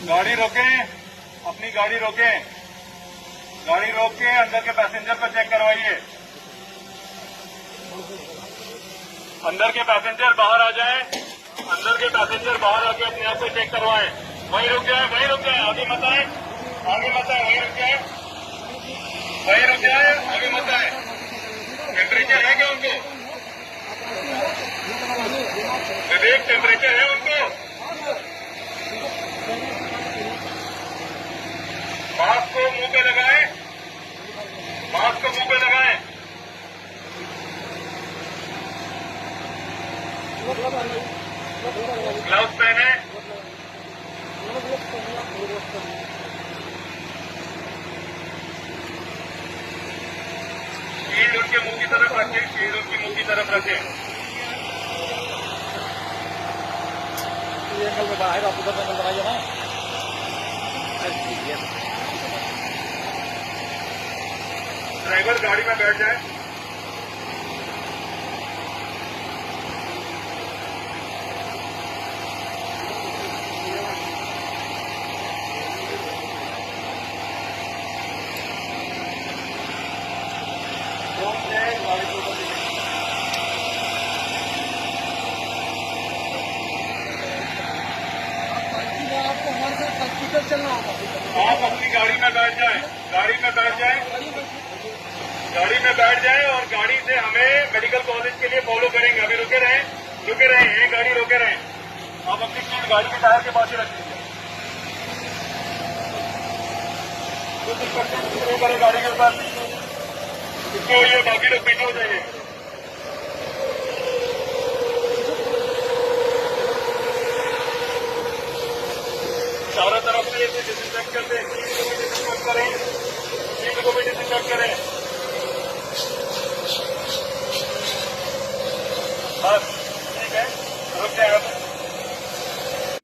गाड़ी रोकें, अपनी गाड़ी रोकें, गाड़ी रोक के अंदर के पैसेंजर को चेक करवाइए। अंदर के पैसेंजर बाहर आ जाएं, अंदर के पैसेंजर बाहर आके अपने आप को चेक करवाएं। वहीं रुक जाए, वहीं रुक जाए, आगे मत आए, आगे मत आए, वहीं रुक जाए, वहीं रुक जाए, आगे मत आए। टेम्परेचर है क्या उनको? विवेक, टेम्परेचर है उनको? मास्क को मुंह पे लगाएं, मास्क को मुंह पे लगाएं। ग्लव्स पहने। शील्ड उनके मुंह की तरफ रखें, शील्ड उनकी मुंह की तरफ रखें। ये एंगल में आएगा, आप उधर एंगल बनाइए ना। ड्राइवर गाड़ी में बैठ जाए। आपको हमारे साथ हॉस्पिटल चलना होगा। आप अपनी गाड़ी में बैठ जाएं, गाड़ी में बैठ जाएं, गाड़ी में बैठ जाएं और गाड़ी से हमें मेडिकल कॉलेज के लिए फॉलो करेंगे। अभी रुके रहे हैं, गाड़ी रोके रहे। आप अपनी सीट गाड़ी के टायर के पास ही रख दीजिए। कुछ करें गाड़ी के ऊपर, इसको ये बाकी लोग पीछे हो जाएंगे। चारों तरफ से इसे डिसइंफेक्ट कर दें, सीट को भी डिसइंफेक्ट करें, सीट को भी डिसइंफेक्ट करें।